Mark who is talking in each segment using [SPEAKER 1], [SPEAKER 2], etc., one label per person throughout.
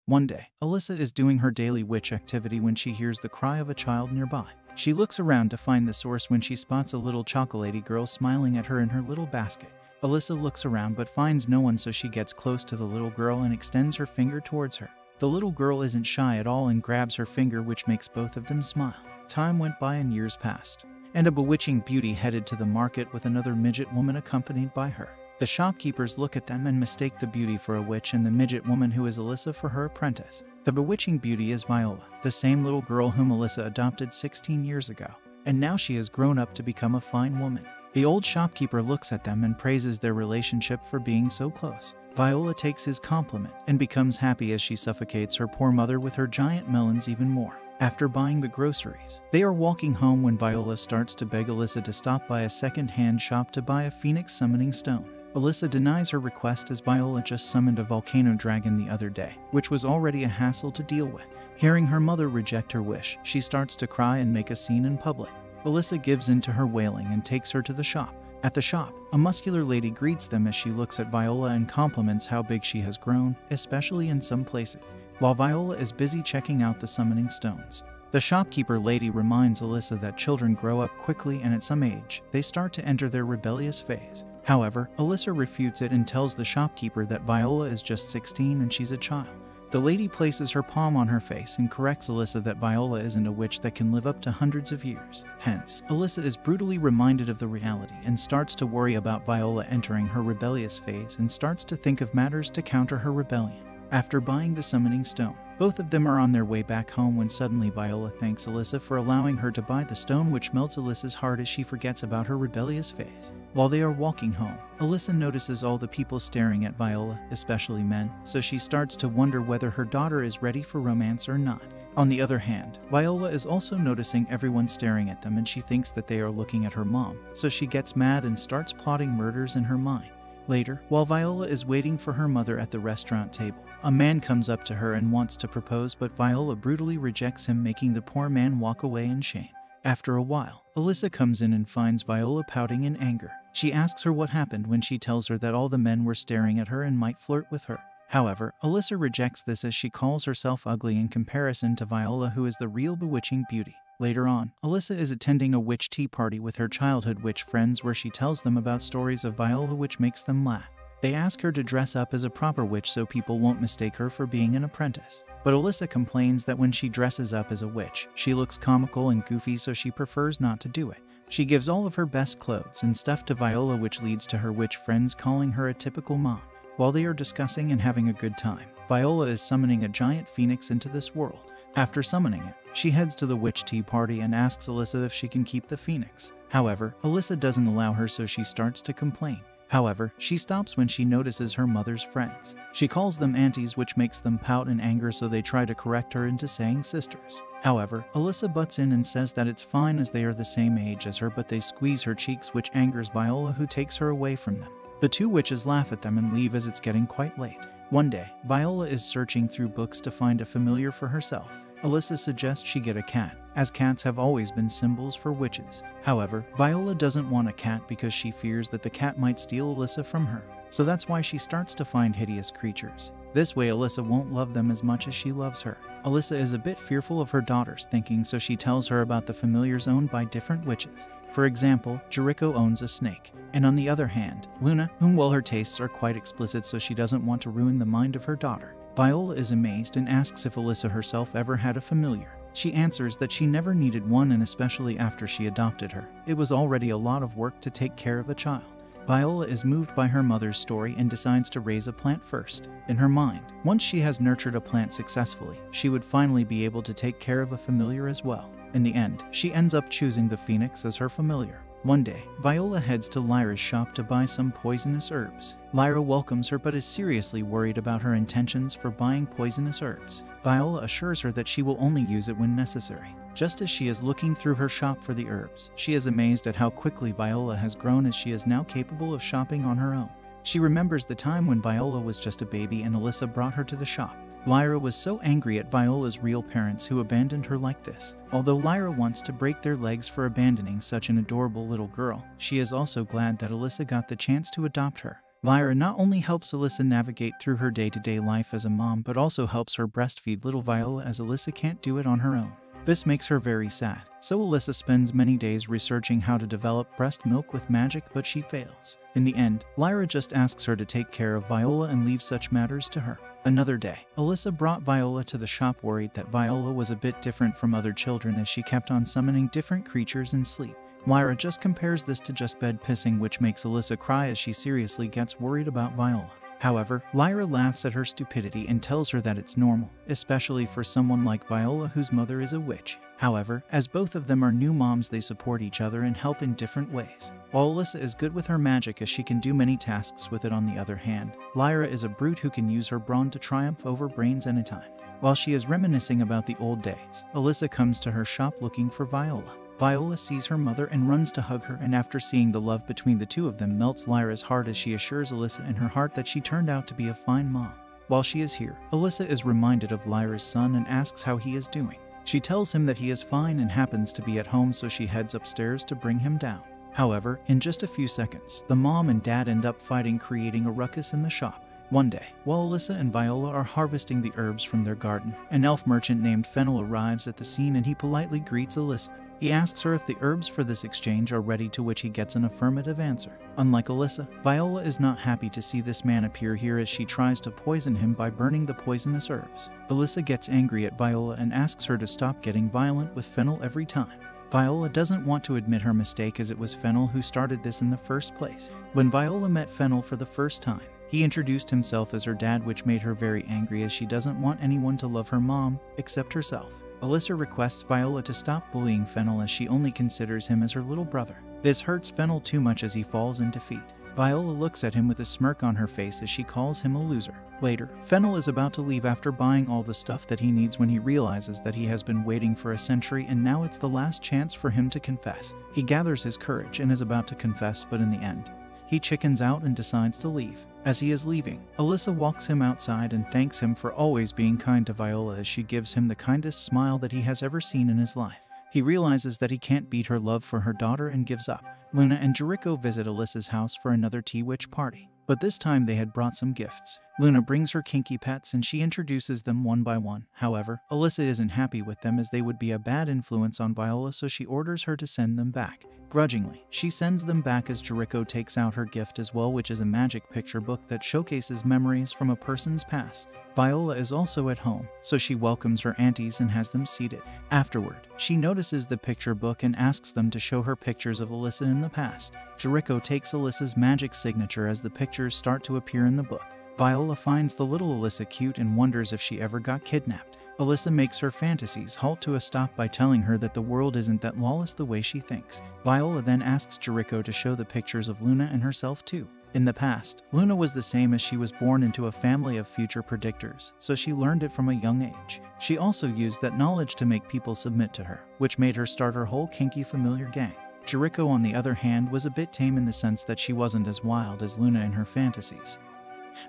[SPEAKER 1] One day, Alyssa is doing her daily witch activity when she hears the cry of a child nearby. She looks around to find the source when she spots a little chocolatey girl smiling at her in her little basket. Alyssa looks around but finds no one, so she gets close to the little girl and extends her finger towards her. The little girl isn't shy at all and grabs her finger, which makes both of them smile. Time went by and years passed, and a bewitching beauty headed to the market with another midget woman accompanied by her. The shopkeepers look at them and mistake the beauty for a witch and the midget woman who is Alyssa for her apprentice. The bewitching beauty is Viola, the same little girl whom Alyssa adopted 16 years ago, and now she has grown up to become a fine woman. The old shopkeeper looks at them and praises their relationship for being so close. Viola takes his compliment and becomes happy as she suffocates her poor mother with her giant melons even more. After buying the groceries, they are walking home when Viola starts to beg Alyssa to stop by a second-hand shop to buy a phoenix summoning stone. Alyssa denies her request as Viola just summoned a volcano dragon the other day, which was already a hassle to deal with. Hearing her mother reject her wish, she starts to cry and make a scene in public. Alyssa gives in to her wailing and takes her to the shop. At the shop, a muscular lady greets them as she looks at Viola and compliments how big she has grown, especially in some places. While Viola is busy checking out the summoning stones, the shopkeeper lady reminds Alyssa that children grow up quickly and at some age, they start to enter their rebellious phase. However, Alyssa refutes it and tells the shopkeeper that Viola is just 16 and she's a child. The lady places her palm on her face and corrects Alyssa that Viola isn't a witch that can live up to hundreds of years. Hence, Alyssa is brutally reminded of the reality and starts to worry about Viola entering her rebellious phase and starts to think of matters to counter her rebellion. After buying the summoning stone, both of them are on their way back home when suddenly Viola thanks Alyssa for allowing her to buy the stone, which melts Alyssa's heart as she forgets about her rebellious phase. While they are walking home, Alyssa notices all the people staring at Viola, especially men, so she starts to wonder whether her daughter is ready for romance or not. On the other hand, Viola is also noticing everyone staring at them and she thinks that they are looking at her mom, so she gets mad and starts plotting murders in her mind. Later, while Viola is waiting for her mother at the restaurant table, a man comes up to her and wants to propose, but Viola brutally rejects him, making the poor man walk away in shame. After a while, Alyssa comes in and finds Viola pouting in anger. She asks her what happened when she tells her that all the men were staring at her and might flirt with her. However, Alyssa rejects this as she calls herself ugly in comparison to Viola, who is the real bewitching beauty. Later on, Alyssa is attending a witch tea party with her childhood witch friends where she tells them about stories of Viola which makes them laugh. They ask her to dress up as a proper witch so people won't mistake her for being an apprentice. But Alyssa complains that when she dresses up as a witch, she looks comical and goofy, so she prefers not to do it. She gives all of her best clothes and stuff to Viola, which leads to her witch friends calling her a typical mom. While they are discussing and having a good time, Viola is summoning a giant phoenix into this world. After summoning it, she heads to the witch tea party and asks Alyssa if she can keep the phoenix. However, Alyssa doesn't allow her, so she starts to complain. However, she stops when she notices her mother's friends. She calls them aunties, which makes them pout in anger, so they try to correct her into saying sisters. However, Alyssa butts in and says that it's fine as they are the same age as her, but they squeeze her cheeks, which angers Viola, who takes her away from them. The two witches laugh at them and leave as it's getting quite late. One day, Viola is searching through books to find a familiar for herself. Alyssa suggests she get a cat, as cats have always been symbols for witches. However, Viola doesn't want a cat because she fears that the cat might steal Alyssa from her. So that's why she starts to find hideous creatures. This way Alyssa won't love them as much as she loves her. Alyssa is a bit fearful of her daughter's thinking, so she tells her about the familiars owned by different witches. For example, Jericho owns a snake. And on the other hand, Luna, while her tastes are quite explicit, so she doesn't want to ruin the mind of her daughter. Viola is amazed and asks if Alyssa herself ever had a familiar. She answers that she never needed one, and especially after she adopted her, it was already a lot of work to take care of a child. Viola is moved by her mother's story and decides to raise a plant first. In her mind, once she has nurtured a plant successfully, she would finally be able to take care of a familiar as well. In the end, she ends up choosing the phoenix as her familiar. One day, Viola heads to Lyra's shop to buy some poisonous herbs. Lyra welcomes her but is seriously worried about her intentions for buying poisonous herbs. Viola assures her that she will only use it when necessary. Just as she is looking through her shop for the herbs, she is amazed at how quickly Viola has grown, as she is now capable of shopping on her own. She remembers the time when Viola was just a baby and Alyssa brought her to the shop. Lyra was so angry at Viola's real parents who abandoned her like this. Although Lyra wants to break their legs for abandoning such an adorable little girl, she is also glad that Alyssa got the chance to adopt her. Lyra not only helps Alyssa navigate through her day-to-day life as a mom, but also helps her breastfeed little Viola, as Alyssa can't do it on her own. This makes her very sad, so Alyssa spends many days researching how to develop breast milk with magic, but she fails. In the end, Lyra just asks her to take care of Viola and leave such matters to her. Another day, Alyssa brought Viola to the shop, worried that Viola was a bit different from other children as she kept on summoning different creatures in sleep. Lyra just compares this to just bed pissing, which makes Alyssa cry as she seriously gets worried about Viola. However, Lyra laughs at her stupidity and tells her that it's normal, especially for someone like Viola whose mother is a witch. However, as both of them are new moms, they support each other and help in different ways. While Alyssa is good with her magic as she can do many tasks with it, on the other hand, Lyra is a brute who can use her brawn to triumph over brains anytime. While she is reminiscing about the old days, Alyssa comes to her shop looking for Viola. Viola sees her mother and runs to hug her, and after seeing the love between the two of them, melts Lyra's heart as she assures Alyssa in her heart that she turned out to be a fine mom. While she is here, Alyssa is reminded of Lyra's son and asks how he is doing. She tells him that he is fine and happens to be at home, so she heads upstairs to bring him down. However, in just a few seconds, the mom and dad end up fighting, creating a ruckus in the shop. One day, while Alyssa and Viola are harvesting the herbs from their garden, an elf merchant named Fennel arrives at the scene and he politely greets Alyssa. He asks her if the herbs for this exchange are ready, to which he gets an affirmative answer. Unlike Alyssa, Viola is not happy to see this man appear here as she tries to poison him by burning the poisonous herbs. Alyssa gets angry at Viola and asks her to stop getting violent with Fennel every time. Viola doesn't want to admit her mistake, as it was Fennel who started this in the first place. When Viola met Fennel for the first time, he introduced himself as her dad, which made her very angry as she doesn't want anyone to love her mom except herself. Alyssa requests Viola to stop bullying Fennel as she only considers him as her little brother. This hurts Fennel too much as he falls in defeat. Viola looks at him with a smirk on her face as she calls him a loser. Later, Fennel is about to leave after buying all the stuff that he needs when he realizes that he has been waiting for a century and now it's the last chance for him to confess. He gathers his courage and is about to confess, but in the end, he chickens out and decides to leave. As he is leaving, Alyssa walks him outside and thanks him for always being kind to Viola as she gives him the kindest smile that he has ever seen in his life. He realizes that he can't beat her love for her daughter and gives up. Luna and Jericho visit Alyssa's house for another tea witch party, but this time they had brought some gifts. Luna brings her kinky pets and she introduces them one by one. However, Alyssa isn't happy with them as they would be a bad influence on Viola, so she orders her to send them back. Grudgingly, she sends them back as Jericho takes out her gift as well, which is a magic picture book that showcases memories from a person's past. Viola is also at home, so she welcomes her aunties and has them seated. Afterward, she notices the picture book and asks them to show her pictures of Alyssa in the past. Jericho takes Alyssa's magic signature as the pictures start to appear in the book. Viola finds the little Alyssa cute and wonders if she ever got kidnapped. Alyssa makes her fantasies halt to a stop by telling her that the world isn't that lawless the way she thinks. Viola then asks Jericho to show the pictures of Luna and herself too. In the past, Luna was the same as she was born into a family of future predictors, so she learned it from a young age. She also used that knowledge to make people submit to her, which made her start her whole kinky familiar gang. Jericho, on the other hand, was a bit tame in the sense that she wasn't as wild as Luna in her fantasies.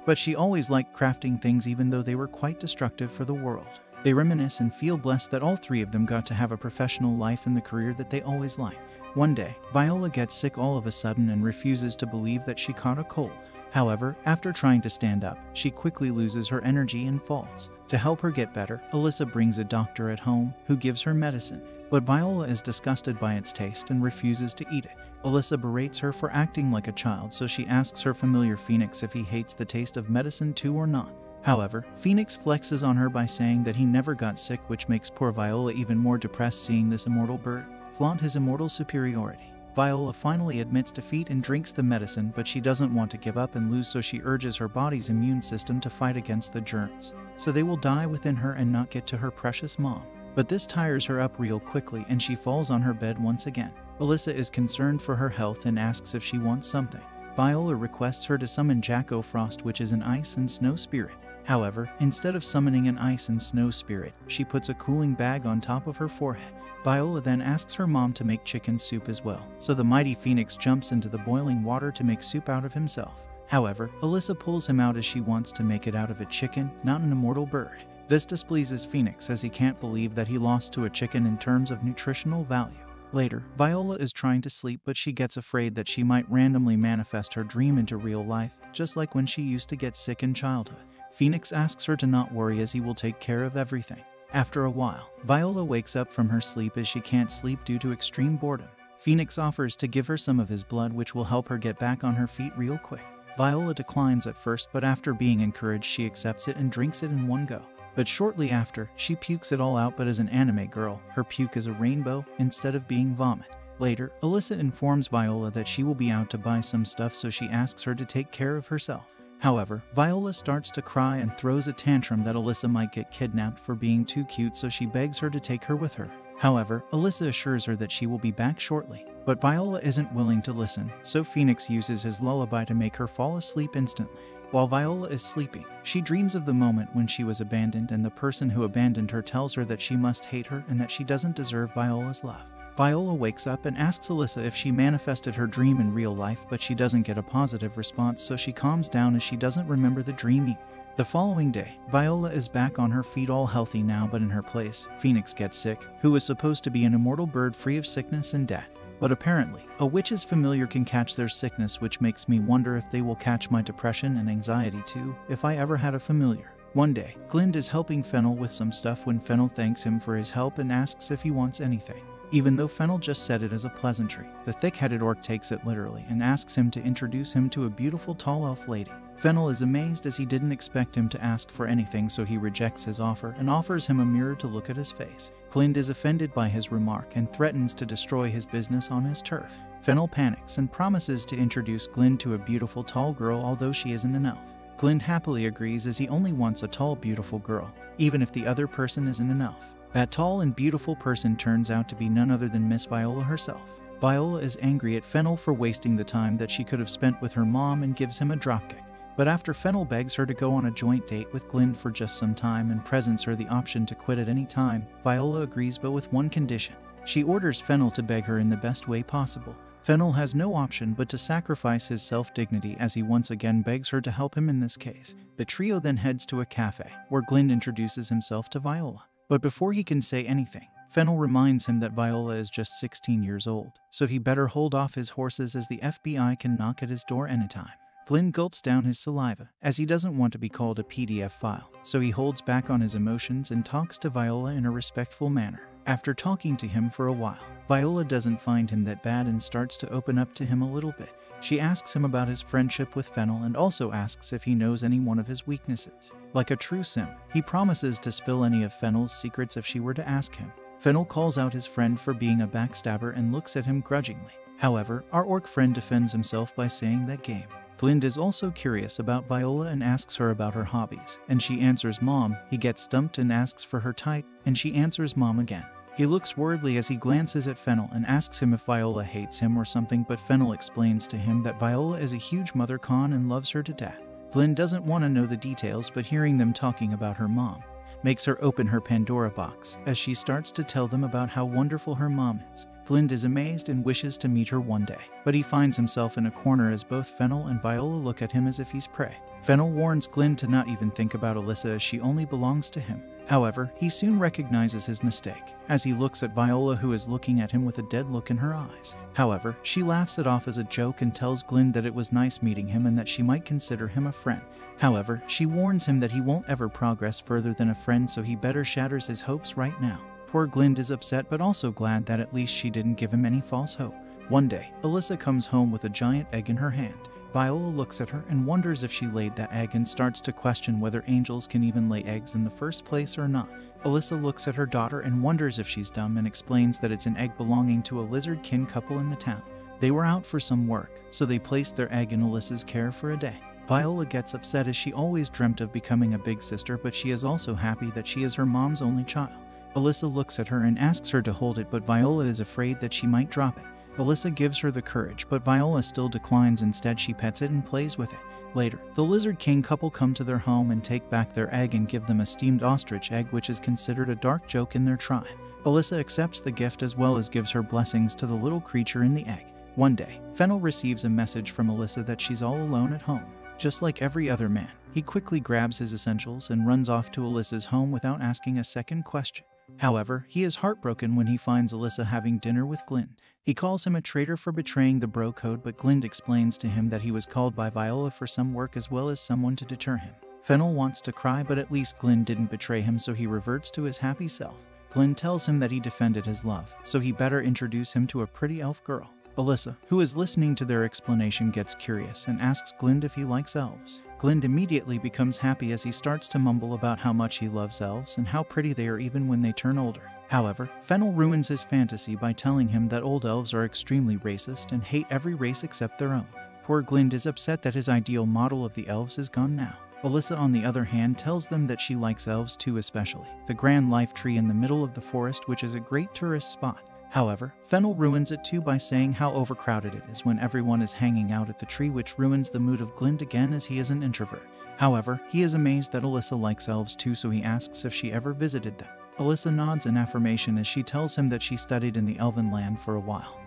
[SPEAKER 1] But she always liked crafting things even though they were quite destructive for the world. They reminisce and feel blessed that all three of them got to have a professional life in the career that they always liked. One day, Viola gets sick all of a sudden and refuses to believe that she caught a cold. However, after trying to stand up, she quickly loses her energy and falls. To help her get better, Alyssa brings a doctor at home who gives her medicine, but Viola is disgusted by its taste and refuses to eat it. Alyssa berates her for acting like a child, so she asks her familiar Phoenix if he hates the taste of medicine too or not. However, Phoenix flexes on her by saying that he never got sick, which makes poor Viola even more depressed seeing this immortal bird flaunt his immortal superiority. Viola finally admits defeat and drinks the medicine, but she doesn't want to give up and lose, so she urges her body's immune system to fight against the germs, so they will die within her and not get to her precious mom. But this tires her up real quickly and she falls on her bed once again. Alyssa is concerned for her health and asks if she wants something. Viola requests her to summon Jack O'Frost, which is an ice and snow spirit. However, instead of summoning an ice and snow spirit, she puts a cooling bag on top of her forehead. Viola then asks her mom to make chicken soup as well, so the mighty Phoenix jumps into the boiling water to make soup out of himself. However, Alyssa pulls him out as she wants to make it out of a chicken, not an immortal bird. This displeases Phoenix as he can't believe that he lost to a chicken in terms of nutritional value. Later, Viola is trying to sleep, but she gets afraid that she might randomly manifest her dream into real life, just like when she used to get sick in childhood. Phoenix asks her to not worry as he will take care of everything. After a while, Viola wakes up from her sleep as she can't sleep due to extreme boredom. Phoenix offers to give her some of his blood, which will help her get back on her feet real quick. Viola declines at first, but after being encouraged, she accepts it and drinks it in one go. But shortly after, she pukes it all out, but as an anime girl, her puke is a rainbow instead of being vomit. Later, Alyssa informs Viola that she will be out to buy some stuff, so she asks her to take care of herself. However, Viola starts to cry and throws a tantrum that Alyssa might get kidnapped for being too cute, so she begs her to take her with her. However, Alyssa assures her that she will be back shortly. But Viola isn't willing to listen, so Phoenix uses his lullaby to make her fall asleep instantly. While Viola is sleeping, she dreams of the moment when she was abandoned, and the person who abandoned her tells her that she must hate her and that she doesn't deserve Viola's love. Viola wakes up and asks Alyssa if she manifested her dream in real life, but she doesn't get a positive response, so she calms down as she doesn't remember the dream either. The following day, Viola is back on her feet, all healthy now, but in her place, Phoenix gets sick, who is supposed to be an immortal bird free of sickness and death. But apparently, a witch's familiar can catch their sickness, which makes me wonder if they will catch my depression and anxiety too, if I ever had a familiar. One day, Glinde is helping Fennel with some stuff when Fennel thanks him for his help and asks if he wants anything. Even though Fennel just said it as a pleasantry, the thick-headed orc takes it literally and asks him to introduce him to a beautiful tall elf lady. Fennel is amazed as he didn't expect him to ask for anything, so he rejects his offer and offers him a mirror to look at his face. Glinde is offended by his remark and threatens to destroy his business on his turf. Fennel panics and promises to introduce Glinde to a beautiful tall girl, although she isn't an elf. Glinde happily agrees as he only wants a tall, beautiful girl, even if the other person isn't an elf. That tall and beautiful person turns out to be none other than Miss Viola herself. Viola is angry at Fennel for wasting the time that she could have spent with her mom and gives him a dropkick. But after Fennel begs her to go on a joint date with Glinde for just some time and presents her the option to quit at any time, Viola agrees, but with one condition. She orders Fennel to beg her in the best way possible. Fennel has no option but to sacrifice his self-dignity as he once again begs her to help him in this case. The trio then heads to a cafe, where Glinde introduces himself to Viola. But before he can say anything, Fennel reminds him that Viola is just 16 years old, so he better hold off his horses as the FBI can knock at his door anytime. Glinde gulps down his saliva, as he doesn't want to be called a PDF file, so he holds back on his emotions and talks to Viola in a respectful manner. After talking to him for a while, Viola doesn't find him that bad and starts to open up to him a little bit. She asks him about his friendship with Fennel and also asks if he knows any one of his weaknesses. Like a true sim, he promises to spill any of Fennel's secrets if she were to ask him. Fennel calls out his friend for being a backstabber and looks at him grudgingly. However, our orc friend defends himself by saying that game. Glinde is also curious about Viola and asks her about her hobbies, and she answers Mom. He gets stumped and asks for her type, and she answers Mom again. He looks worriedly as he glances at Fennel and asks him if Viola hates him or something, but Fennel explains to him that Viola is a huge mother con and loves her to death. Glinde doesn't want to know the details, but hearing them talking about her mom makes her open her Pandora box as she starts to tell them about how wonderful her mom is. Glinde is amazed and wishes to meet her one day, but he finds himself in a corner as both Fennel and Viola look at him as if he's prey. Fennel warns Glinde to not even think about Alyssa as she only belongs to him. However, he soon recognizes his mistake, as he looks at Viola, who is looking at him with a dead look in her eyes. However, she laughs it off as a joke and tells Glinde that it was nice meeting him and that she might consider him a friend. However, she warns him that he won't ever progress further than a friend, so he better shatters his hopes right now. Poor Glinde is upset but also glad that at least she didn't give him any false hope. One day, Alyssa comes home with a giant egg in her hand. Viola looks at her and wonders if she laid that egg and starts to question whether angels can even lay eggs in the first place or not. Alyssa looks at her daughter and wonders if she's dumb and explains that it's an egg belonging to a lizard-kin couple in the town. They were out for some work, so they placed their egg in Alyssa's care for a day. Viola gets upset as she always dreamt of becoming a big sister, but she is also happy that she is her mom's only child. Alyssa looks at her and asks her to hold it, but Viola is afraid that she might drop it. Alyssa gives her the courage, but Viola still declines. Instead, she pets it and plays with it. Later, the Lizard King couple come to their home and take back their egg and give them a steamed ostrich egg, which is considered a dark joke in their tribe. Alyssa accepts the gift as well as gives her blessings to the little creature in the egg. One day, Fennel receives a message from Alyssa that she's all alone at home. Just like every other man, he quickly grabs his essentials and runs off to Alyssa's home without asking a second question. However, he is heartbroken when he finds Alyssa having dinner with Glynd. He calls him a traitor for betraying the bro code, but Glynd explains to him that he was called by Viola for some work as well as someone to deter him. Fennel wants to cry, but at least Glynd didn't betray him, so he reverts to his happy self. Glynd tells him that he defended his love, so he better introduce him to a pretty elf girl. Alyssa, who is listening to their explanation, gets curious and asks Glynd if he likes elves. Glynd immediately becomes happy as he starts to mumble about how much he loves elves and how pretty they are even when they turn older. However, Fennel ruins his fantasy by telling him that old elves are extremely racist and hate every race except their own. Poor Glynd is upset that his ideal model of the elves is gone now. Alyssa, on the other hand, tells them that she likes elves too, especially the Grand Life Tree in the middle of the forest, which is a great tourist spot. However, Fennel ruins it too by saying how overcrowded it is when everyone is hanging out at the tree, which ruins the mood of Glynd again as he is an introvert. However, he is amazed that Alyssa likes elves too, so he asks if she ever visited them. Alyssa nods in affirmation as she tells him that she studied in the Elven land for a while.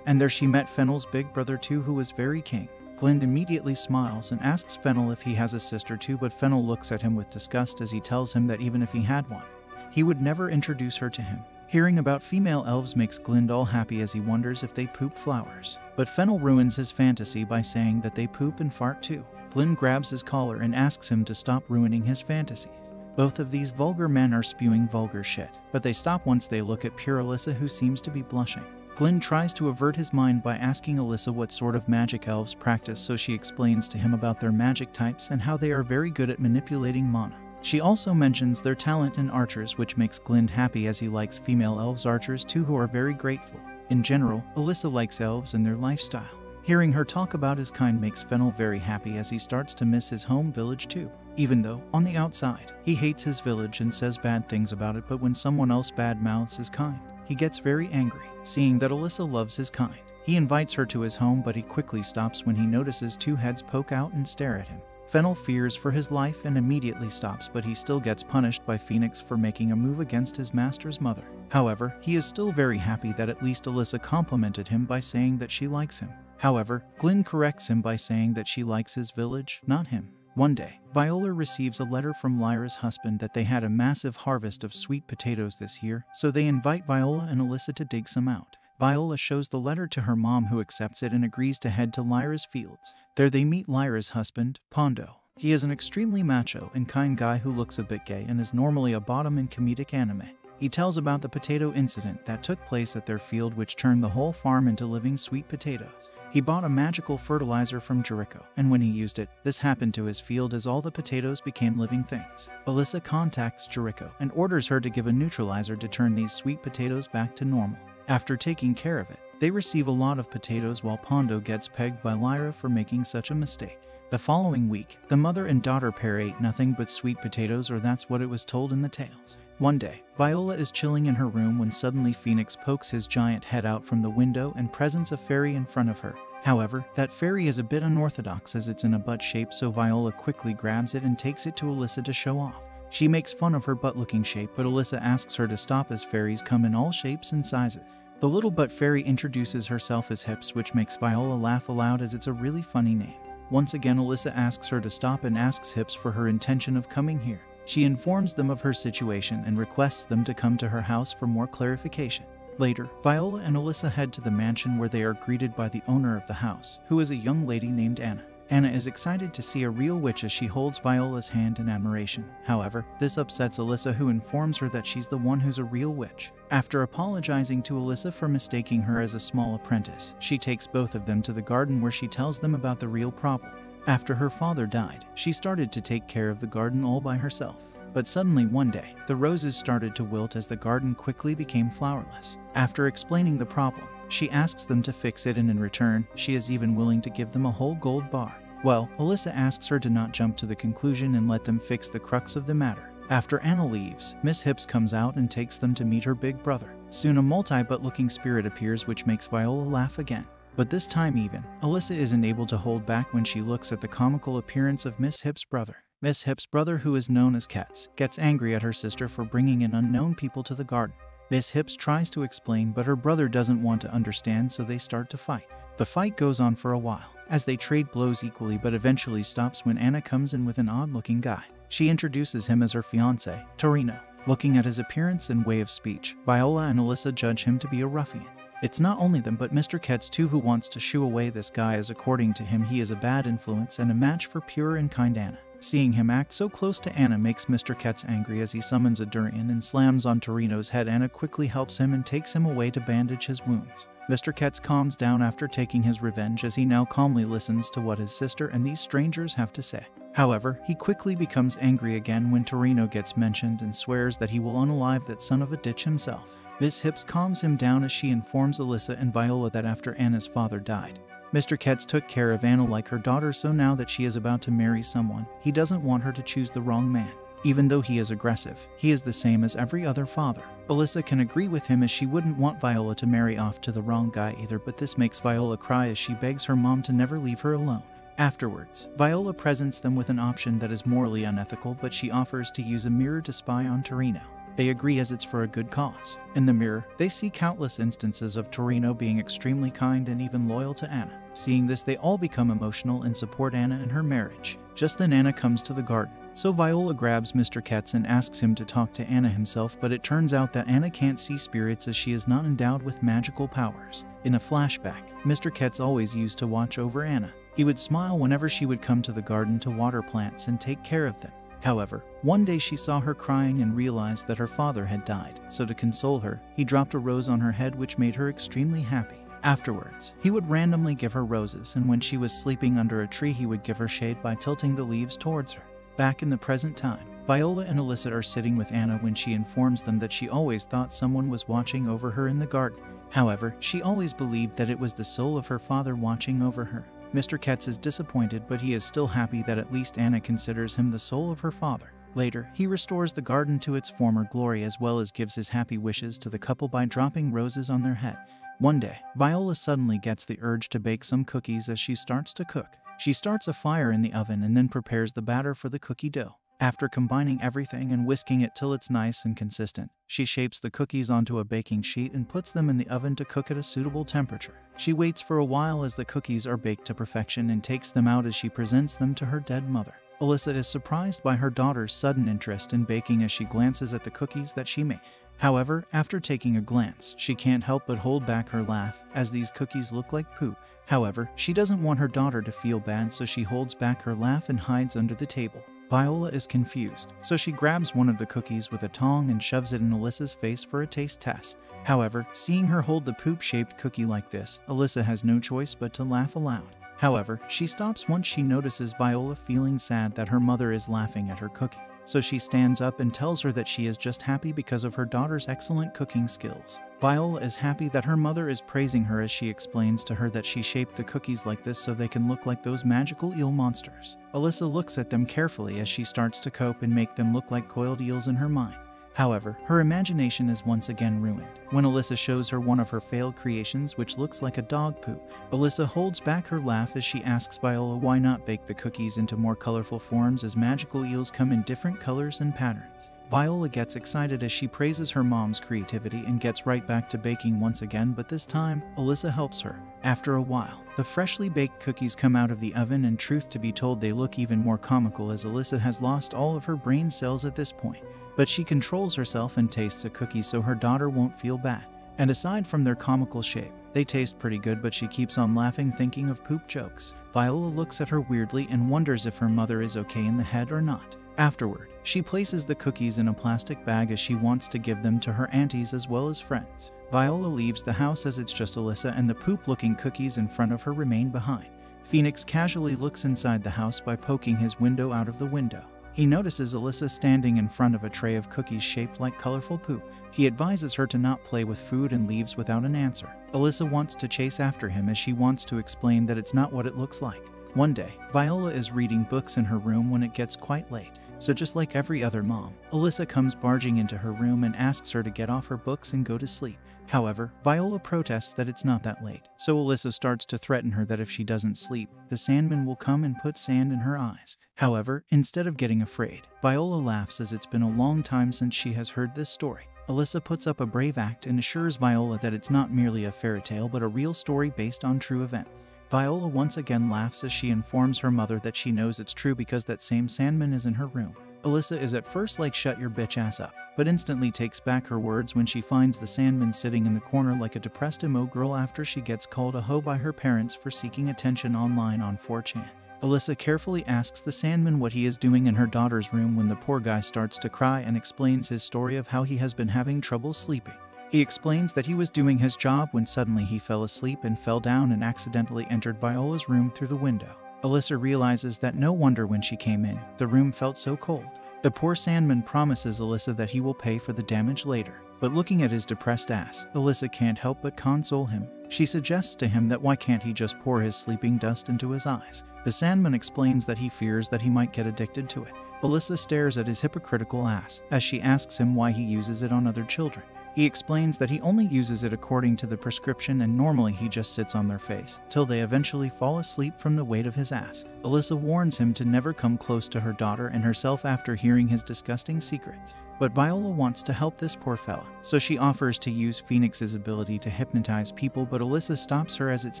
[SPEAKER 1] And there she met Fennel's big brother too, who was very king. Glynd immediately smiles and asks Fennel if he has a sister too, but Fennel looks at him with disgust as he tells him that even if he had one, he would never introduce her to him. Hearing about female elves makes Glynd all happy as he wonders if they poop flowers. But Fennel ruins his fantasy by saying that they poop and fart too. Glynd grabs his collar and asks him to stop ruining his fantasies. Both of these vulgar men are spewing vulgar shit, but they stop once they look at pure Alyssa, who seems to be blushing. Glynd tries to avert his mind by asking Alyssa what sort of magic elves practice, so she explains to him about their magic types and how they are very good at manipulating mana. She also mentions their talent in archers, which makes Glynd happy as he likes female elves archers too, who are very grateful. In general, Alyssa likes elves and their lifestyle. Hearing her talk about his kind makes Fennel very happy as he starts to miss his home village too. Even though, on the outside, he hates his village and says bad things about it, but when someone else badmouths his kind, he gets very angry. Seeing that Alyssa loves his kind, he invites her to his home, but he quickly stops when he notices two heads poke out and stare at him. Fennel fears for his life and immediately stops, but he still gets punished by Phoenix for making a move against his master's mother. However, he is still very happy that at least Alyssa complimented him by saying that she likes him. However, Glynd corrects him by saying that she likes his village, not him. One day, Viola receives a letter from Lyra's husband that they had a massive harvest of sweet potatoes this year, so they invite Viola and Alyssa to dig some out. Viola shows the letter to her mom, who accepts it and agrees to head to Lyra's fields. There they meet Lyra's husband, Pondo. He is an extremely macho and kind guy who looks a bit gay and is normally a bottom in comedic anime. He tells about the potato incident that took place at their field, which turned the whole farm into living sweet potatoes. He bought a magical fertilizer from Jericho, and when he used it, this happened to his field as all the potatoes became living things. Alyssa contacts Jericho and orders her to give a neutralizer to turn these sweet potatoes back to normal. After taking care of it, they receive a lot of potatoes while Pondo gets pegged by Lyra for making such a mistake. The following week, the mother and daughter pair ate nothing but sweet potatoes, or that's what it was told in the tales. One day, Viola is chilling in her room when suddenly Phoenix pokes his giant head out from the window and presents a fairy in front of her. However, that fairy is a bit unorthodox as it's in a butt shape, so Viola quickly grabs it and takes it to Alyssa to show off. She makes fun of her butt-looking shape, but Alyssa asks her to stop as fairies come in all shapes and sizes. The little butt fairy introduces herself as Hips, which makes Viola laugh aloud as it's a really funny name. Once again, Alyssa asks her to stop and asks Hips for her intention of coming here. She informs them of her situation and requests them to come to her house for more clarification. Later, Viola and Alyssa head to the mansion where they are greeted by the owner of the house, who is a young lady named Anna. Anna is excited to see a real witch as she holds Viola's hand in admiration. However, this upsets Alyssa, who informs her that she's the one who's a real witch. After apologizing to Alyssa for mistaking her as a small apprentice, she takes both of them to the garden where she tells them about the real problem. After her father died, she started to take care of the garden all by herself. But suddenly one day, the roses started to wilt as the garden quickly became flowerless. After explaining the problem, she asks them to fix it, and in return, she is even willing to give them a whole gold bar. Well, Alyssa asks her to not jump to the conclusion and let them fix the crux of the matter. After Anna leaves, Miss Hips comes out and takes them to meet her big brother. Soon a multi-butt-looking spirit appears, which makes Viola laugh again. But this time even, Alyssa isn't able to hold back when she looks at the comical appearance of Miss Hips' brother. Miss Hips' brother, who is known as Ketz, gets angry at her sister for bringing in unknown people to the garden. Miss Hips tries to explain, but her brother doesn't want to understand, so they start to fight. The fight goes on for a while, as they trade blows equally, but eventually stops when Anna comes in with an odd-looking guy. She introduces him as her fiancé, Torino. Looking at his appearance and way of speech, Viola and Alyssa judge him to be a ruffian. It's not only them but Mr. Ketz too, who wants to shoo away this guy, as according to him he is a bad influence and a match for pure and kind Anna. Seeing him act so close to Anna makes Mr. Ketz angry as he summons a durian and slams on Torino's head. Anna quickly helps him and takes him away to bandage his wounds. Mr. Ketz calms down after taking his revenge as he now calmly listens to what his sister and these strangers have to say. However, he quickly becomes angry again when Torino gets mentioned and swears that he will unalive that son of a ditch himself. Miss Hips calms him down as she informs Alyssa and Viola that after Anna's father died, Mr. Ketz took care of Anna like her daughter, so now that she is about to marry someone, he doesn't want her to choose the wrong man. Even though he is aggressive, he is the same as every other father. Alyssa can agree with him as she wouldn't want Viola to marry off to the wrong guy either, but this makes Viola cry as she begs her mom to never leave her alone. Afterwards, Viola presents them with an option that is morally unethical, but she offers to use a mirror to spy on Torino. They agree as it's for a good cause. In the mirror, they see countless instances of Torino being extremely kind and even loyal to Anna. Seeing this, they all become emotional and support Anna in her marriage. Just then Anna comes to the garden, so Viola grabs Mr. Ketz and asks him to talk to Anna himself, but it turns out that Anna can't see spirits as she is not endowed with magical powers. In a flashback, Mr. Ketz always used to watch over Anna. He would smile whenever she would come to the garden to water plants and take care of them. However, one day she saw her crying and realized that her father had died, so to console her, he dropped a rose on her head, which made her extremely happy. Afterwards, he would randomly give her roses, and when she was sleeping under a tree he would give her shade by tilting the leaves towards her. Back in the present time, Viola and Alyssa are sitting with Anna when she informs them that she always thought someone was watching over her in the garden. However, she always believed that it was the soul of her father watching over her. Mr. Ketz is disappointed, but he is still happy that at least Anna considers him the soul of her father. Later, he restores the garden to its former glory as well as gives his happy wishes to the couple by dropping roses on their head. One day, Viola suddenly gets the urge to bake some cookies as she starts to cook. She starts a fire in the oven and then prepares the batter for the cookie dough. After combining everything and whisking it till it's nice and consistent, she shapes the cookies onto a baking sheet and puts them in the oven to cook at a suitable temperature. She waits for a while as the cookies are baked to perfection and takes them out as she presents them to her dead mother. Alyssa is surprised by her daughter's sudden interest in baking as she glances at the cookies that she made. However, after taking a glance, she can't help but hold back her laugh as these cookies look like poop. However, she doesn't want her daughter to feel bad, so she holds back her laugh and hides under the table. Viola is confused, so she grabs one of the cookies with a tong and shoves it in Alyssa's face for a taste test. However, seeing her hold the poop-shaped cookie like this, Alyssa has no choice but to laugh aloud. However, she stops once she notices Viola feeling sad that her mother is laughing at her cookie. So she stands up and tells her that she is just happy because of her daughter's excellent cooking skills. Viola is happy that her mother is praising her as she explains to her that she shaped the cookies like this so they can look like those magical eel monsters. Alyssa looks at them carefully as she starts to cope and make them look like coiled eels in her mind. However, her imagination is once again ruined when Alyssa shows her one of her failed creations, which looks like a dog poop. Alyssa holds back her laugh as she asks Viola why not bake the cookies into more colorful forms, as magical eels come in different colors and patterns. Viola gets excited as she praises her mom's creativity and gets right back to baking once again, but this time, Alyssa helps her. After a while, the freshly baked cookies come out of the oven, and truth to be told, they look even more comical as Alyssa has lost all of her brain cells at this point. But she controls herself and tastes a cookie so her daughter won't feel bad. And aside from their comical shape, they taste pretty good, but she keeps on laughing thinking of poop jokes. Viola looks at her weirdly and wonders if her mother is okay in the head or not. Afterward, she places the cookies in a plastic bag as she wants to give them to her aunties as well as friends. Viola leaves the house as it's just Alyssa and the poop-looking cookies in front of her remain behind. Phoenix casually looks inside the house by poking his window out of the window. He notices Alyssa standing in front of a tray of cookies shaped like colorful poop. He advises her to not play with food and leaves without an answer. Alyssa wants to chase after him as she wants to explain that it's not what it looks like. One day, Viola is reading books in her room when it gets quite late. So just like every other mom, Alyssa comes barging into her room and asks her to get off her books and go to sleep. However, Viola protests that it's not that late, so Alyssa starts to threaten her that if she doesn't sleep, the Sandman will come and put sand in her eyes. However, instead of getting afraid, Viola laughs as it's been a long time since she has heard this story. Alyssa puts up a brave act and assures Viola that it's not merely a fairy tale but a real story based on true events. Viola once again laughs as she informs her mother that she knows it's true because that same Sandman is in her room. Alyssa is at first like shut your bitch ass up, but instantly takes back her words when she finds the Sandman sitting in the corner like a depressed emo girl after she gets called a hoe by her parents for seeking attention online on 4chan. Alyssa carefully asks the Sandman what he is doing in her daughter's room when the poor guy starts to cry and explains his story of how he has been having trouble sleeping. He explains that he was doing his job when suddenly he fell asleep and fell down and accidentally entered Viola's room through the window. Alyssa realizes that no wonder when she came in, the room felt so cold. The poor Sandman promises Alyssa that he will pay for the damage later, but looking at his depressed ass, Alyssa can't help but console him. She suggests to him that why can't he just pour his sleeping dust into his eyes. The Sandman explains that he fears that he might get addicted to it. Alyssa stares at his hypocritical ass as she asks him why he uses it on other children. He explains that he only uses it according to the prescription and normally he just sits on their face, till they eventually fall asleep from the weight of his ass. Alyssa warns him to never come close to her daughter and herself after hearing his disgusting secret. But Viola wants to help this poor fella, so she offers to use Phoenix's ability to hypnotize people, but Alyssa stops her as it's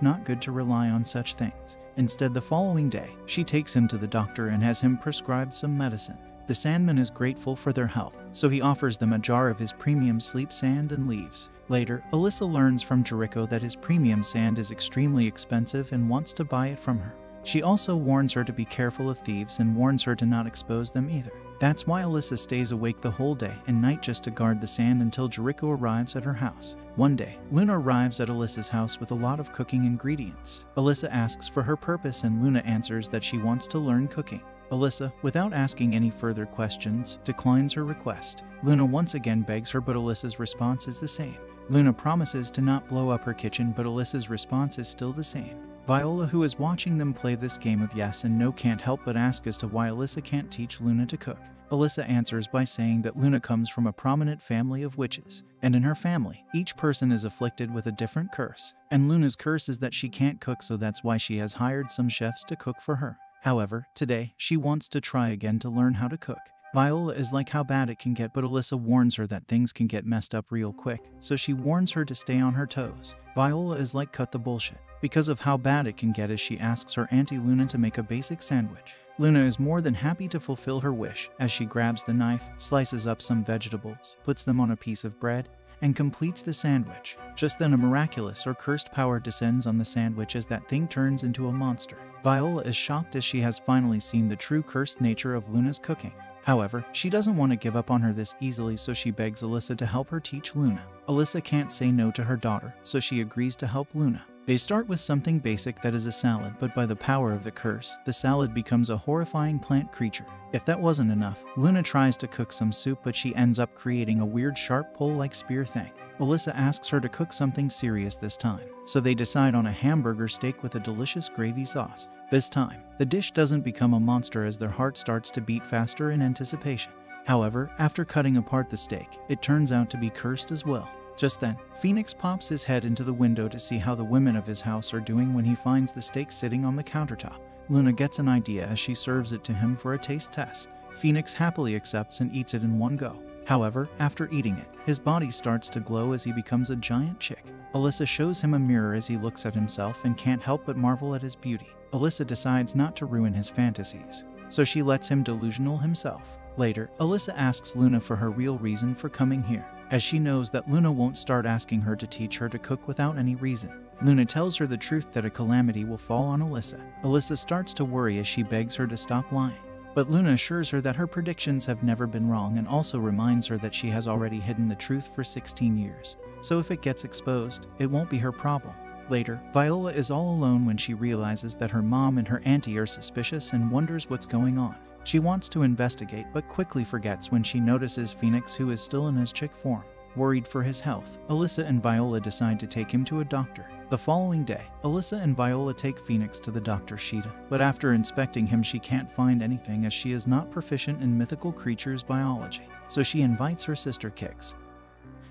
[SPEAKER 1] not good to rely on such things. Instead, the following day, she takes him to the doctor and has him prescribed some medicine. The Sandman is grateful for their help, so he offers them a jar of his premium sleep sand and leaves. Later, Alyssa learns from Jericho that his premium sand is extremely expensive and wants to buy it from her. She also warns her to be careful of thieves and warns her to not expose them either. That's why Alyssa stays awake the whole day and night just to guard the sand until Jericho arrives at her house. One day, Luna arrives at Alyssa's house with a lot of cooking ingredients. Alyssa asks for her purpose and Luna answers that she wants to learn cooking. Alyssa, without asking any further questions, declines her request. Luna once again begs her, but Alyssa's response is the same. Luna promises to not blow up her kitchen, but Alyssa's response is still the same. Viola, who is watching them play this game of yes and no, can't help but ask as to why Alyssa can't teach Luna to cook. Alyssa answers by saying that Luna comes from a prominent family of witches, and in her family, each person is afflicted with a different curse. And Luna's curse is that she can't cook, so that's why she has hired some chefs to cook for her. However, today, she wants to try again to learn how to cook. Viola is like how bad it can get, but Alyssa warns her that things can get messed up real quick, so she warns her to stay on her toes. Viola is like cut the bullshit because of how bad it can get as she asks her Auntie Luna to make a basic sandwich. Luna is more than happy to fulfill her wish as she grabs the knife, slices up some vegetables, puts them on a piece of bread, and completes the sandwich. Just then a miraculous or cursed power descends on the sandwich as that thing turns into a monster. Viola is shocked as she has finally seen the true cursed nature of Luna's cooking. However, she doesn't want to give up on her this easily, so she begs Alyssa to help her teach Luna. Alyssa can't say no to her daughter, so she agrees to help Luna. They start with something basic that is a salad, but by the power of the curse, the salad becomes a horrifying plant creature. If that wasn't enough, Luna tries to cook some soup, but she ends up creating a weird sharp pole-like spear thing. Alyssa asks her to cook something serious this time, so they decide on a hamburger steak with a delicious gravy sauce. This time, the dish doesn't become a monster as their heart starts to beat faster in anticipation. However, after cutting apart the steak, it turns out to be cursed as well. Just then, Phoenix pops his head into the window to see how the women of his house are doing when he finds the steak sitting on the countertop. Luna gets an idea as she serves it to him for a taste test. Phoenix happily accepts and eats it in one go. However, after eating it, his body starts to glow as he becomes a giant chick. Alyssa shows him a mirror as he looks at himself and can't help but marvel at his beauty. Alyssa decides not to ruin his fantasies, so she lets him delusional himself. Later, Alyssa asks Luna for her real reason for coming here, as she knows that Luna won't start asking her to teach her to cook without any reason. Luna tells her the truth that a calamity will fall on Alyssa. Alyssa starts to worry as she begs her to stop lying, but Luna assures her that her predictions have never been wrong and also reminds her that she has already hidden the truth for 16 years, so if it gets exposed, it won't be her problem. Later, Viola is all alone when she realizes that her mom and her auntie are suspicious and wonders what's going on. She wants to investigate but quickly forgets when she notices Phoenix, who is still in his chick form. Worried for his health, Alyssa and Viola decide to take him to a doctor. The following day, Alyssa and Viola take Phoenix to the Dr. Sheeta, but after inspecting him she can't find anything as she is not proficient in mythical creatures biology. So she invites her sister Kix,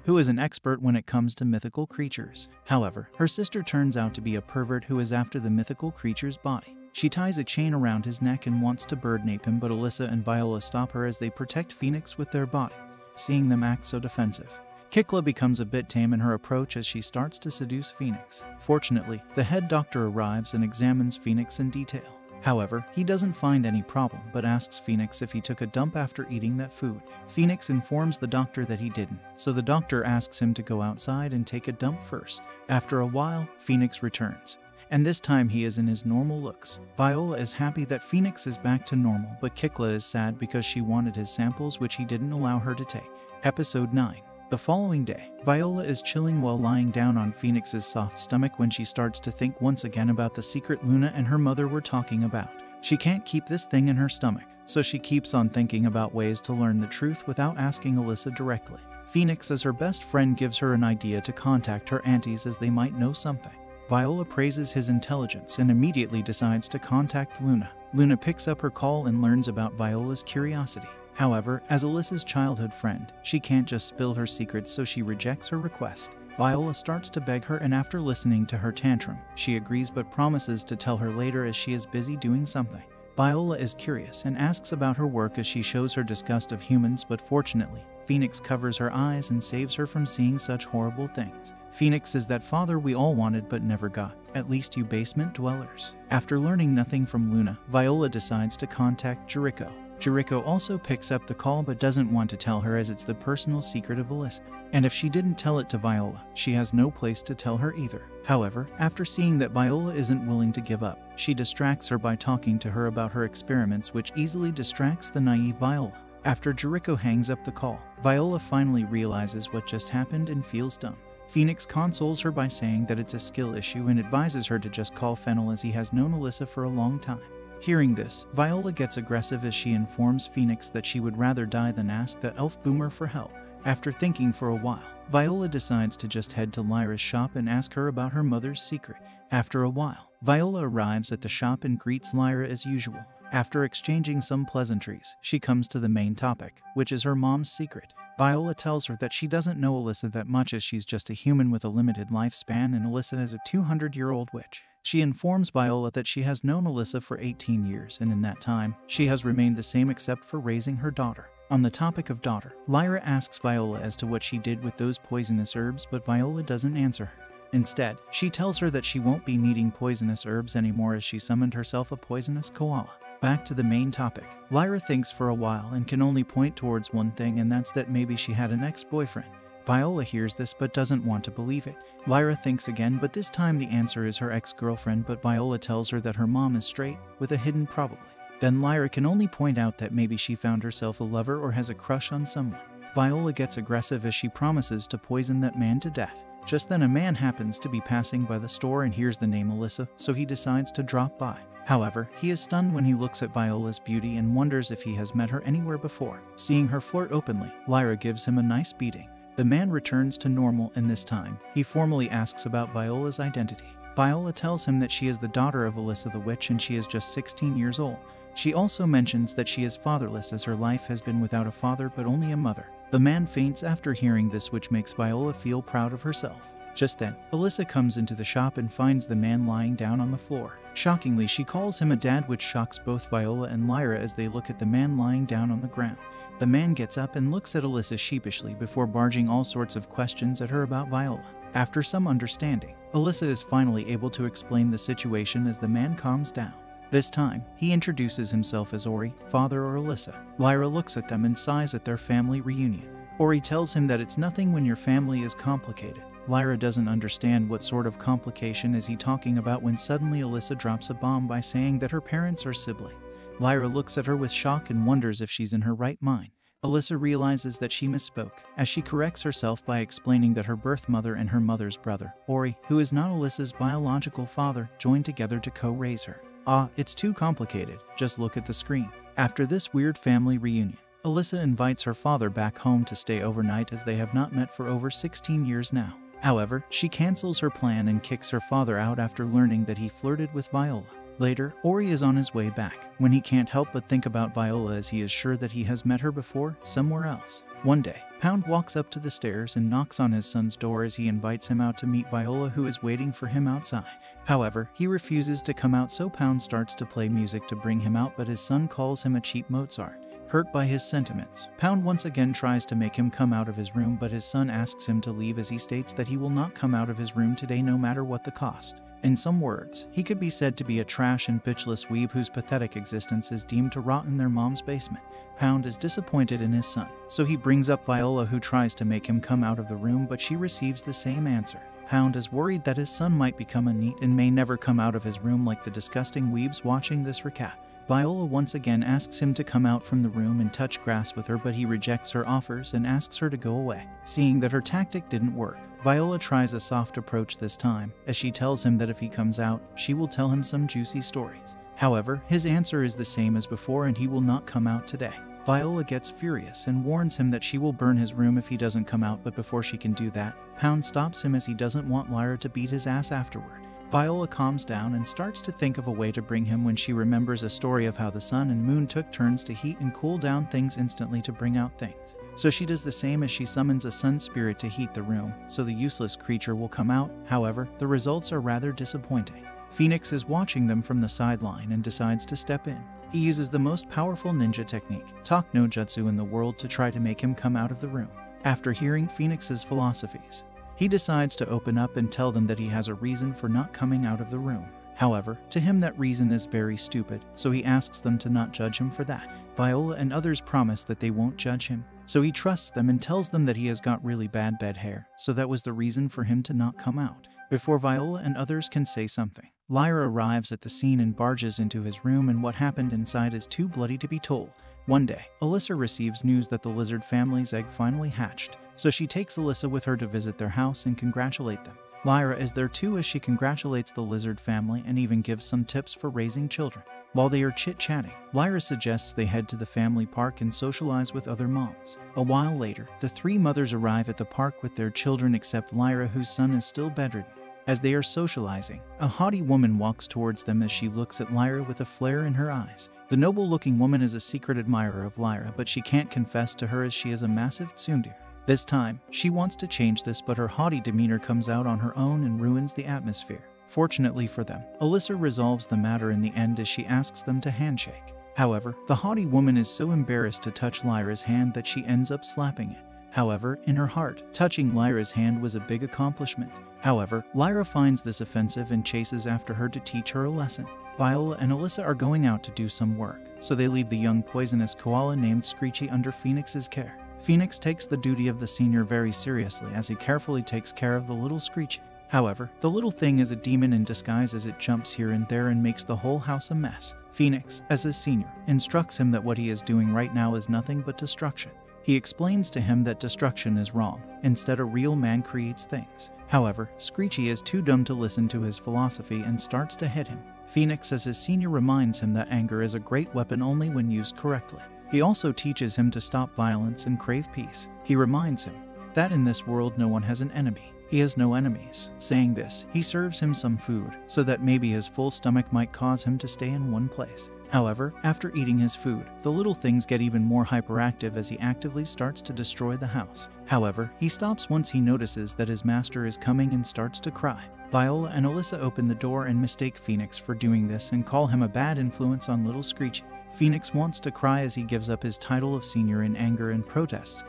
[SPEAKER 1] who is an expert when it comes to mythical creatures. However, her sister turns out to be a pervert who is after the mythical creature's body. She ties a chain around his neck and wants to bird nape him, but Alyssa and Viola stop her as they protect Phoenix with their bodies. Seeing them act so defensive, Kikla becomes a bit tame in her approach as she starts to seduce Phoenix. Fortunately, the head doctor arrives and examines Phoenix in detail. However, he doesn't find any problem but asks Phoenix if he took a dump after eating that food. Phoenix informs the doctor that he didn't, so the doctor asks him to go outside and take a dump first. After a while, Phoenix returns, and this time he is in his normal looks. Viola is happy that Phoenix is back to normal, but Kikla is sad because she wanted his samples which he didn't allow her to take. Episode 9. The following day, Viola is chilling while lying down on Phoenix's soft stomach when she starts to think once again about the secret Luna and her mother were talking about. She can't keep this thing in her stomach, so she keeps on thinking about ways to learn the truth without asking Alyssa directly. Phoenix, as her best friend, gives her an idea to contact her aunties as they might know something. Viola praises his intelligence and immediately decides to contact Luna. Luna picks up her call and learns about Viola's curiosity. However, as Alyssa's childhood friend, she can't just spill her secrets, so she rejects her request. Viola starts to beg her, and after listening to her tantrum, she agrees but promises to tell her later as she is busy doing something. Viola is curious and asks about her work as she shows her disgust of humans, but fortunately, Phoenix covers her eyes and saves her from seeing such horrible things. Phoenix is that father we all wanted but never got, at least you basement dwellers. After learning nothing from Luna, Viola decides to contact Jericho. Jericho also picks up the call but doesn't want to tell her as it's the personal secret of Alyssa. And if she didn't tell it to Viola, she has no place to tell her either. However, after seeing that Viola isn't willing to give up, she distracts her by talking to her about her experiments, which easily distracts the naive Viola. After Jericho hangs up the call, Viola finally realizes what just happened and feels dumb. Phoenix consoles her by saying that it's a skill issue and advises her to just call Fennel as he has known Alyssa for a long time. Hearing this, Viola gets aggressive as she informs Phoenix that she would rather die than ask that elf Boomer for help. After thinking for a while, Viola decides to just head to Lyra's shop and ask her about her mother's secret. After a while, Viola arrives at the shop and greets Lyra as usual. After exchanging some pleasantries, she comes to the main topic, which is her mom's secret. Viola tells her that she doesn't know Alyssa that much as she's just a human with a limited lifespan and Alyssa is a 200-year-old witch. She informs Viola that she has known Alyssa for 18 years and in that time, she has remained the same except for raising her daughter. On the topic of daughter, Lyra asks Viola as to what she did with those poisonous herbs, but Viola doesn't answer her. Instead, she tells her that she won't be needing poisonous herbs anymore as she summoned herself a poisonous koala. Back to the main topic, Lyra thinks for a while and can only point towards one thing, and that's that maybe she had an ex-boyfriend. Viola hears this but doesn't want to believe it. Lyra thinks again, but this time the answer is her ex-girlfriend, but Viola tells her that her mom is straight, with a hidden probably. Then Lyra can only point out that maybe she found herself a lover or has a crush on someone. Viola gets aggressive as she promises to poison that man to death. Just then a man happens to be passing by the store and hears the name Alyssa, so he decides to drop by. However, he is stunned when he looks at Viola's beauty and wonders if he has met her anywhere before. Seeing her flirt openly, Lyra gives him a nice beating. The man returns to normal, and this time, he formally asks about Viola's identity. Viola tells him that she is the daughter of Alyssa the Witch and she is just 16 years old. She also mentions that she is fatherless as her life has been without a father but only a mother. The man faints after hearing this, which makes Viola feel proud of herself. Just then, Alyssa comes into the shop and finds the man lying down on the floor. Shockingly, she calls him a dad, which shocks both Viola and Lyra as they look at the man lying down on the ground. The man gets up and looks at Alyssa sheepishly before barging all sorts of questions at her about Viola. After some understanding, Alyssa is finally able to explain the situation as the man calms down. This time, he introduces himself as Ori, father of Alyssa. Lyra looks at them and sighs at their family reunion. Ori tells him that it's nothing when your family is complicated. Lyra doesn't understand what sort of complication is he talking about when suddenly Alyssa drops a bomb by saying that her parents are siblings. Lyra looks at her with shock and wonders if she's in her right mind. Alyssa realizes that she misspoke, as she corrects herself by explaining that her birth mother and her mother's brother, Ori, who is not Alyssa's biological father, joined together to co-raise her. Ah, it's too complicated, just look at the screen. After this weird family reunion, Alyssa invites her father back home to stay overnight as they have not met for over 16 years now. However, she cancels her plan and kicks her father out after learning that he flirted with Viola. Later, Ori is on his way back, when he can't help but think about Viola as he is sure that he has met her before, somewhere else. One day, Pound walks up to the stairs and knocks on his son's door as he invites him out to meet Viola, who is waiting for him outside. However, he refuses to come out, so Pound starts to play music to bring him out, but his son calls him a cheap Mozart. Hurt by his sentiments, Pound once again tries to make him come out of his room, but his son asks him to leave as he states that he will not come out of his room today no matter what the cost. In some words, he could be said to be a trash and bitchless weeb whose pathetic existence is deemed to rot in their mom's basement. Pound is disappointed in his son, so he brings up Viola, who tries to make him come out of the room, but she receives the same answer. Pound is worried that his son might become a NEET and may never come out of his room like the disgusting weebs watching this recap. Viola once again asks him to come out from the room and touch grass with her, but he rejects her offers and asks her to go away. Seeing that her tactic didn't work, Viola tries a soft approach this time, as she tells him that if he comes out, she will tell him some juicy stories. However, his answer is the same as before and he will not come out today. Viola gets furious and warns him that she will burn his room if he doesn't come out, but before she can do that, Pound stops him as he doesn't want Lyra to beat his ass afterward. Viola calms down and starts to think of a way to bring him when she remembers a story of how the sun and moon took turns to heat and cool down things instantly to bring out things. So she does the same as she summons a sun spirit to heat the room, so the useless creature will come out. However, the results are rather disappointing. Phoenix is watching them from the sideline and decides to step in. He uses the most powerful ninja technique, Talk no Jutsu, in the world to try to make him come out of the room. After hearing Phoenix's philosophies, he decides to open up and tell them that he has a reason for not coming out of the room. However, to him that reason is very stupid, so he asks them to not judge him for that. Viola and others promise that they won't judge him, so he trusts them and tells them that he has got really bad hair, so that was the reason for him to not come out. Before Viola and others can say something, Lyra arrives at the scene and barges into his room, and what happened inside is too bloody to be told. One day, Alyssa receives news that the lizard family's egg finally hatched, so she takes Alyssa with her to visit their house and congratulate them. Lyra is there too as she congratulates the lizard family and even gives some tips for raising children. While they are chit-chatting, Lyra suggests they head to the family park and socialize with other moms. A while later, the three mothers arrive at the park with their children except Lyra, whose son is still bedridden. As they are socializing, a haughty woman walks towards them as she looks at Lyra with a flare in her eyes. The noble-looking woman is a secret admirer of Lyra, but she can't confess to her as she is a massive tsundere. This time, she wants to change this, but her haughty demeanor comes out on her own and ruins the atmosphere. Fortunately for them, Alyssa resolves the matter in the end as she asks them to handshake. However, the haughty woman is so embarrassed to touch Lyra's hand that she ends up slapping it. However, in her heart, touching Lyra's hand was a big accomplishment. However, Lyra finds this offensive and chases after her to teach her a lesson. Viola and Alyssa are going out to do some work, so they leave the young poisonous koala named Screechy under Phoenix's care. Phoenix takes the duty of the senior very seriously as he carefully takes care of the little Screechy. However, the little thing is a demon in disguise as it jumps here and there and makes the whole house a mess. Phoenix, as his senior, instructs him that what he is doing right now is nothing but destruction. He explains to him that destruction is wrong. Instead, a real man creates things. However, Screechy is too dumb to listen to his philosophy and starts to hit him. Phoenix, as his senior, reminds him that anger is a great weapon only when used correctly. He also teaches him to stop violence and crave peace. He reminds him that in this world no one has an enemy. He has no enemies. Saying this, he serves him some food, so that maybe his full stomach might cause him to stay in one place. However, after eating his food, the little things get even more hyperactive as he actively starts to destroy the house. However, he stops once he notices that his master is coming and starts to cry. Viola and Alyssa open the door and mistake Phoenix for doing this and call him a bad influence on little Screechy. Phoenix wants to cry as he gives up his title of senior in anger and protests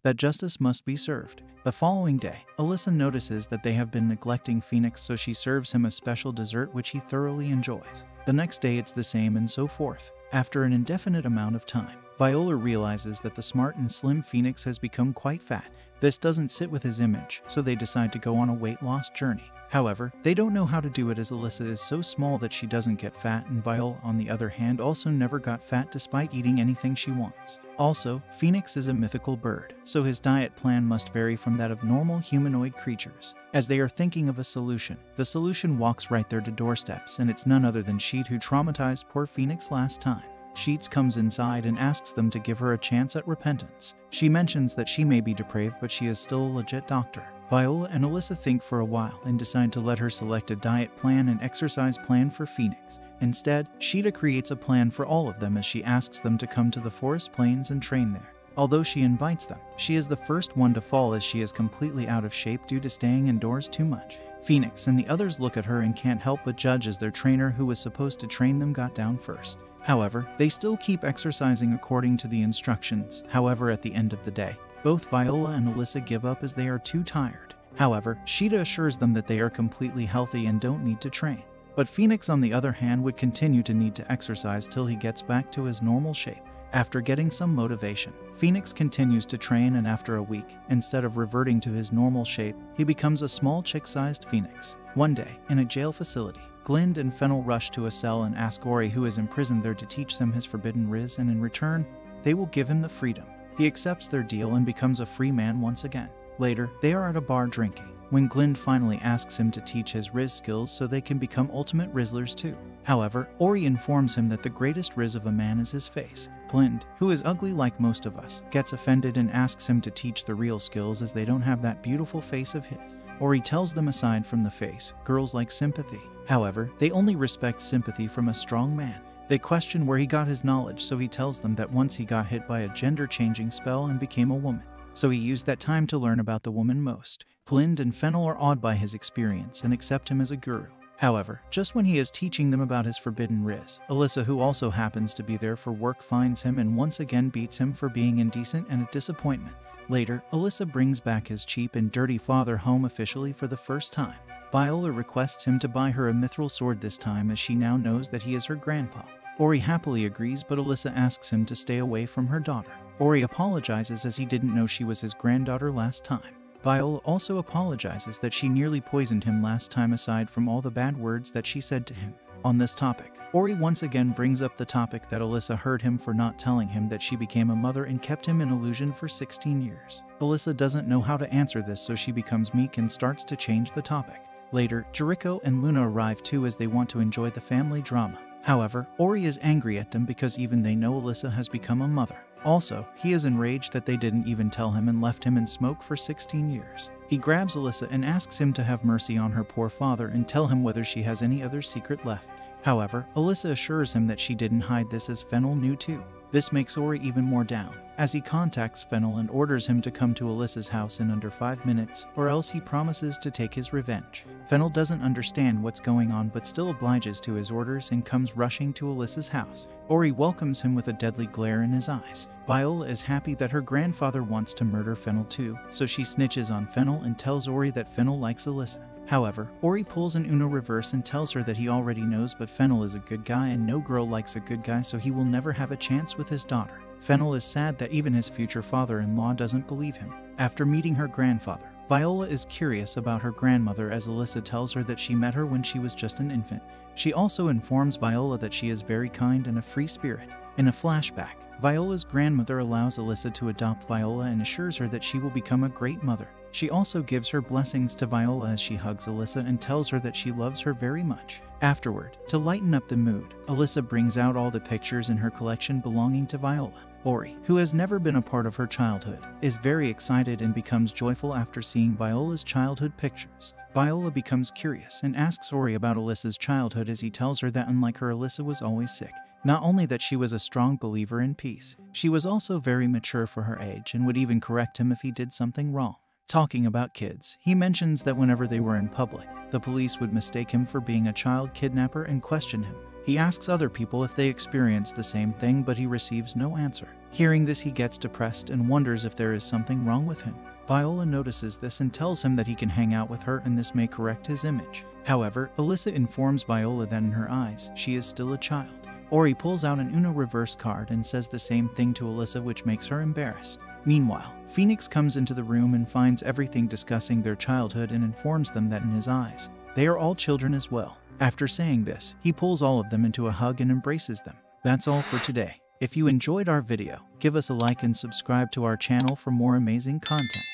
[SPEAKER 1] that justice must be served. The following day, Alyssa notices that they have been neglecting Phoenix, so she serves him a special dessert which he thoroughly enjoys. The next day it's the same and so forth. After an indefinite amount of time, Viola realizes that the smart and slim Phoenix has become quite fat. This doesn't sit with his image, so they decide to go on a weight loss journey. However, they don't know how to do it as Alyssa is so small that she doesn't get fat, and Viola, on the other hand, also never got fat despite eating anything she wants. Also, Phoenix is a mythical bird, so his diet plan must vary from that of normal humanoid creatures. As they are thinking of a solution, the solution walks right there to doorsteps, and it's none other than Sheet, who traumatized poor Phoenix last time. Sheets comes inside and asks them to give her a chance at repentance. She mentions that she may be depraved, but she is still a legit doctor. Viola and Alyssa think for a while and decide to let her select a diet plan and exercise plan for Phoenix. Instead, Sheeta creates a plan for all of them as she asks them to come to the forest plains and train there. Although she invites them, she is the first one to fall as she is completely out of shape due to staying indoors too much. Phoenix and the others look at her and can't help but judge as their trainer, who was supposed to train them, got down first. However, they still keep exercising according to the instructions. However, at the end of the day, both Viola and Alyssa give up as they are too tired. However, Sheeta assures them that they are completely healthy and don't need to train. But Phoenix, on the other hand, would continue to need to exercise till he gets back to his normal shape. After getting some motivation, Phoenix continues to train, and after a week, instead of reverting to his normal shape, he becomes a small chick-sized Phoenix. One day, in a jail facility, Glinde and Fennel rush to a cell and ask Ori, who is imprisoned there, to teach them his forbidden riz, and in return, they will give him the freedom. He accepts their deal and becomes a free man once again. Later, they are at a bar drinking, when Glinde finally asks him to teach his riz skills so they can become ultimate Rizzlers too. However, Ori informs him that the greatest riz of a man is his face. Glinde, who is ugly like most of us, gets offended and asks him to teach the real skills as they don't have that beautiful face of his. Ori tells them aside from the face, girls like sympathy. However, they only respect sympathy from a strong man. They question where he got his knowledge, so he tells them that once he got hit by a gender-changing spell and became a woman. So he used that time to learn about the woman most. Glinde and Fennel are awed by his experience and accept him as a guru. However, just when he is teaching them about his forbidden riz, Alyssa, who also happens to be there for work, finds him and once again beats him for being indecent and a disappointment. Later, Alyssa brings back his cheap and dirty father home officially for the first time. Viola requests him to buy her a mithril sword this time, as she now knows that he is her grandpa. Ori happily agrees, but Alyssa asks him to stay away from her daughter. Ori apologizes as he didn't know she was his granddaughter last time. Viola also apologizes that she nearly poisoned him last time, aside from all the bad words that she said to him. On this topic, Ori once again brings up the topic that Alyssa hurt him for not telling him that she became a mother and kept him in illusion for 16 years. Alyssa doesn't know how to answer this, so she becomes meek and starts to change the topic. Later, Jericho and Luna arrive too, as they want to enjoy the family drama. However, Ori is angry at them because even they know Alyssa has become a mother. Also, he is enraged that they didn't even tell him and left him in smoke for 16 years. He grabs Alyssa and asks him to have mercy on her poor father and tell him whether she has any other secret left. However, Alyssa assures him that she didn't hide this, as Fennel knew too. This makes Ori even more down, as he contacts Fennel and orders him to come to Alyssa's house in under 5 minutes, or else he promises to take his revenge. Fennel doesn't understand what's going on but still obliges to his orders and comes rushing to Alyssa's house. Ori welcomes him with a deadly glare in his eyes. Viola is happy that her grandfather wants to murder Fennel too, so she snitches on Fennel and tells Ori that Fennel likes Alyssa. However, Ori pulls an Uno reverse and tells her that he already knows, but Fennel is a good guy and no girl likes a good guy, so he will never have a chance with his daughter. Fennel is sad that even his future father-in-law doesn't believe him. After meeting her grandfather, Viola is curious about her grandmother, as Alyssa tells her that she met her when she was just an infant. She also informs Viola that she is very kind and a free spirit. In a flashback, Viola's grandmother allows Alyssa to adopt Viola and assures her that she will become a great mother. She also gives her blessings to Viola as she hugs Alyssa and tells her that she loves her very much. Afterward, to lighten up the mood, Alyssa brings out all the pictures in her collection belonging to Viola. Ori, who has never been a part of her childhood, is very excited and becomes joyful after seeing Viola's childhood pictures. Viola becomes curious and asks Ori about Alyssa's childhood, as he tells her that unlike her, Alyssa was always sick. Not only that she was a strong believer in peace, she was also very mature for her age and would even correct him if he did something wrong. Talking about kids, he mentions that whenever they were in public, the police would mistake him for being a child kidnapper and question him. He asks other people if they experience the same thing, but he receives no answer. Hearing this, he gets depressed and wonders if there is something wrong with him. Viola notices this and tells him that he can hang out with her and this may correct his image. However, Alyssa informs Viola that in her eyes, she is still a child. Ori pulls out an Uno reverse card and says the same thing to Alyssa, which makes her embarrassed. Meanwhile, Phoenix comes into the room and finds everything discussing their childhood and informs them that in his eyes, they are all children as well. After saying this, he pulls all of them into a hug and embraces them. That's all for today. If you enjoyed our video, give us a like and subscribe to our channel for more amazing content.